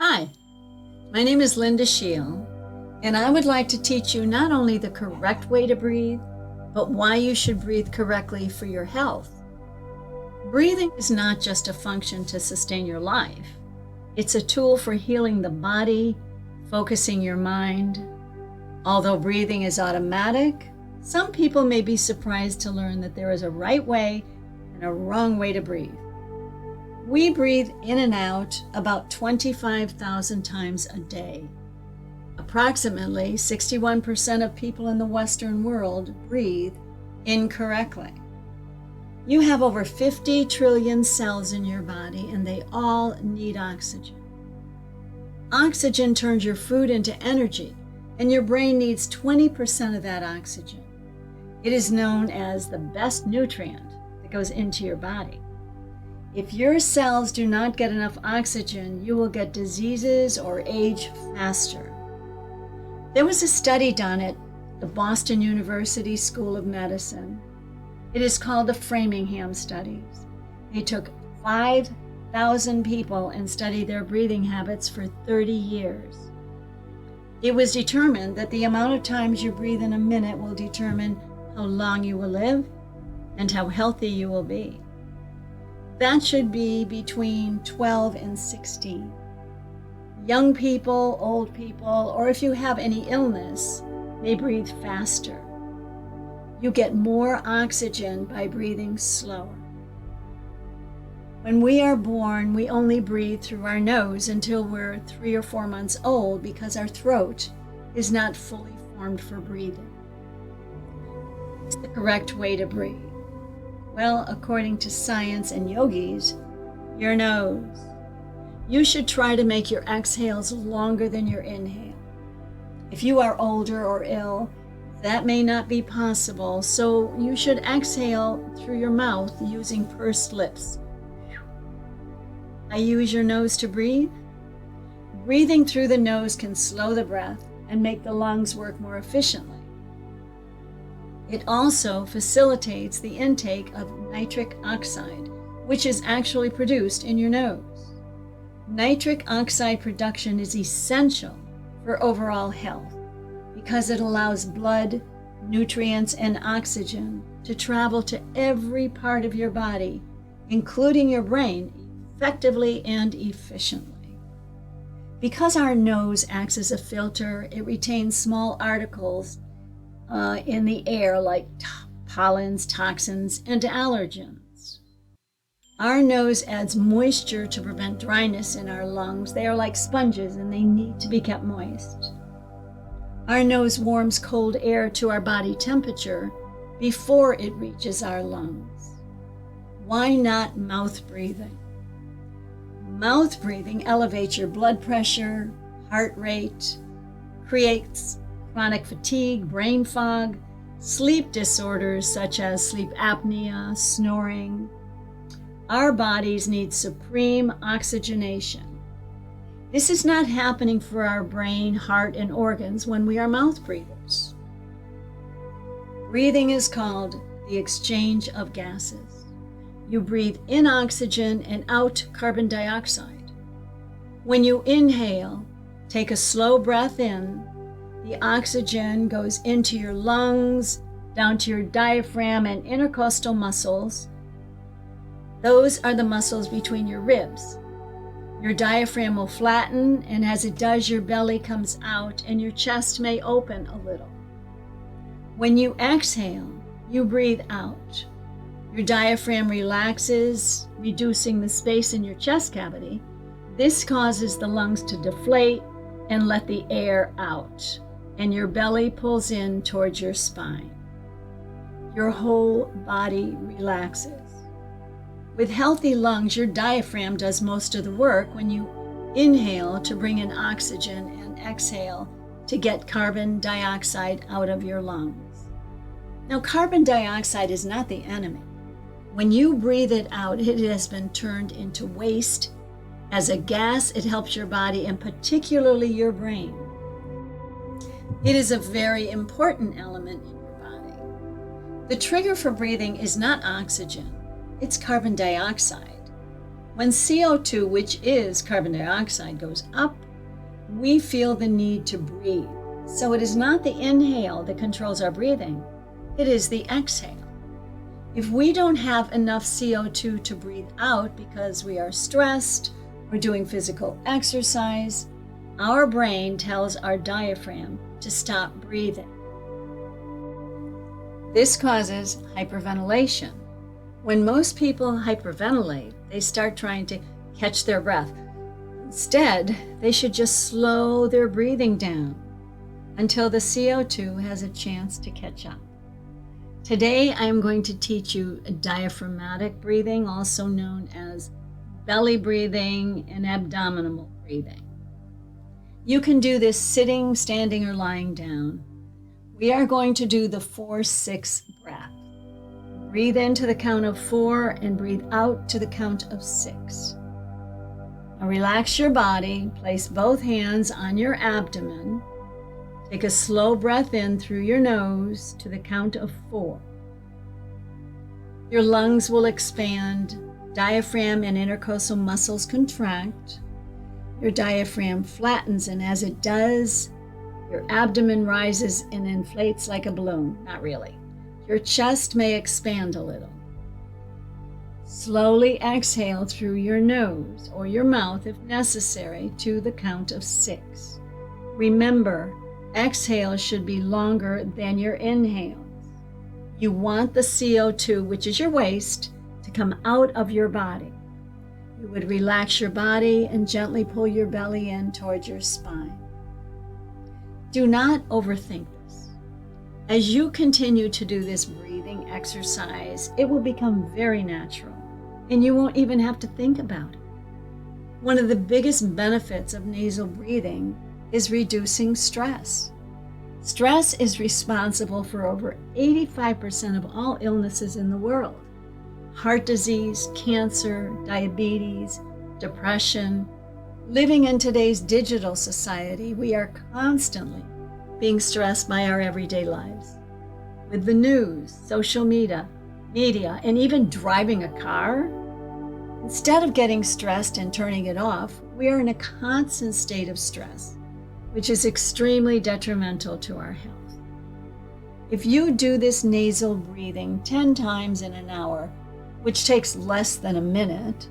Hi, my name is Linda Scheel, and I would like to teach you not only the correct way to breathe, but why you should breathe correctly for your health. Breathing is not just a function to sustain your life. It's a tool for healing the body, focusing your mind. Although breathing is automatic, some people may be surprised to learn that there is a right way and a wrong way to breathe. We breathe in and out about 25,000 times a day. Approximately 61% of people in the Western world breathe incorrectly. You have over 50 trillion cells in your body, and they all need oxygen. Oxygen turns your food into energy, and your brain needs 20% of that oxygen. It is known as the best nutrient that goes into your body. If your cells do not get enough oxygen, you will get diseases or age faster. There was a study done at the Boston University School of Medicine. It is called the Framingham Studies. They took 5,000 people and studied their breathing habits for 30 years. It was determined that the amount of times you breathe in a minute will determine how long you will live and how healthy you will be. That should be between 12 and 16. Young people, old people, or if you have any illness, may breathe faster. You get more oxygen by breathing slower. When we are born, we only breathe through our nose until we're 3 or 4 months old because our throat is not fully formed for breathing. It's the correct way to breathe. Well, according to science and yogis, your nose. You should try to make your exhales longer than your inhale. If you are older or ill, that may not be possible, so you should exhale through your mouth using pursed lips. I use your nose to breathe. Breathing through the nose can slow the breath and make the lungs work more efficiently. It also facilitates the intake of nitric oxide, which is actually produced in your nose. Nitric oxide production is essential for overall health because it allows blood, nutrients, and oxygen to travel to every part of your body, including your brain, effectively and efficiently. Because our nose acts as a filter, it retains small particles in the air like pollens, toxins, and allergens. Our nose adds moisture to prevent dryness in our lungs. They are like sponges and they need to be kept moist. Our nose warms cold air to our body temperature before it reaches our lungs. Why not mouth breathing? Mouth breathing elevates your blood pressure, heart rate, creates chronic fatigue, brain fog, sleep disorders such as sleep apnea, snoring. Our bodies need supreme oxygenation. This is not happening for our brain, heart, and organs when we are mouth breathers. Breathing is called the exchange of gases. You breathe in oxygen and out carbon dioxide. When you inhale, take a slow breath in. The oxygen goes into your lungs, down to your diaphragm and intercostal muscles. Those are the muscles between your ribs. Your diaphragm will flatten, and as it does, your belly comes out and your chest may open a little. When you exhale, you breathe out. Your diaphragm relaxes, reducing the space in your chest cavity. This causes the lungs to deflate and let the air out, and your belly pulls in towards your spine. Your whole body relaxes. With healthy lungs, your diaphragm does most of the work when you inhale to bring in oxygen and exhale to get carbon dioxide out of your lungs. Now, carbon dioxide is not the enemy. When you breathe it out, it has been turned into waste. As a gas, it helps your body and particularly your brain. It is a very important element in your body. The trigger for breathing is not oxygen, it's carbon dioxide. When CO2, which is carbon dioxide, goes up, we feel the need to breathe. So it is not the inhale that controls our breathing, it is the exhale. If we don't have enough CO2 to breathe out because we are stressed or doing physical exercise, our brain tells our diaphragm to stop breathing. This causes hyperventilation. When most people hyperventilate, they start trying to catch their breath. Instead, they should just slow their breathing down until the CO2 has a chance to catch up. Today, I am going to teach you diaphragmatic breathing, also known as belly breathing and abdominal breathing. You can do this sitting, standing, or lying down. We are going to do the 4-6 breath. Breathe in to the count of 4 and breathe out to the count of 6. Now relax your body, place both hands on your abdomen. Take a slow breath in through your nose to the count of 4. Your lungs will expand, diaphragm and intercostal muscles contract. Your diaphragm flattens, and as it does, your abdomen rises and inflates like a balloon. Not really. Your chest may expand a little. Slowly exhale through your nose or your mouth if necessary to the count of 6. Remember, exhales should be longer than your inhales. You want the CO2, which is your waste, to come out of your body. You would relax your body and gently pull your belly in towards your spine. Do not overthink this. As you continue to do this breathing exercise, it will become very natural, and you won't even have to think about it. One of the biggest benefits of nasal breathing is reducing stress. Stress is responsible for over 85% of all illnesses in the world. Heart disease, cancer, diabetes, depression. Living in today's digital society, we are constantly being stressed by our everyday lives. With the news, social media, and even driving a car, instead of getting stressed and turning it off, we are in a constant state of stress, which is extremely detrimental to our health. If you do this nasal breathing 10 times in an hour, which takes less than a minute,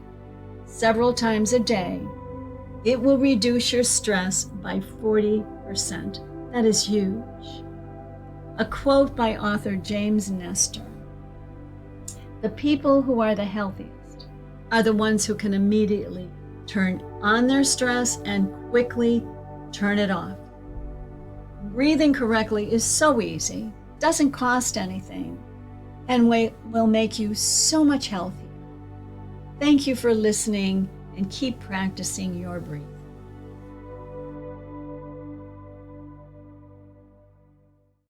several times a day, it will reduce your stress by 40%. That is huge. A quote by author James Nestor: "The people who are the healthiest are the ones who can immediately turn on their stress and quickly turn it off." Breathing correctly is so easy, doesn't cost anything, and will make you so much healthier. Thank you for listening, and keep practicing your breathing.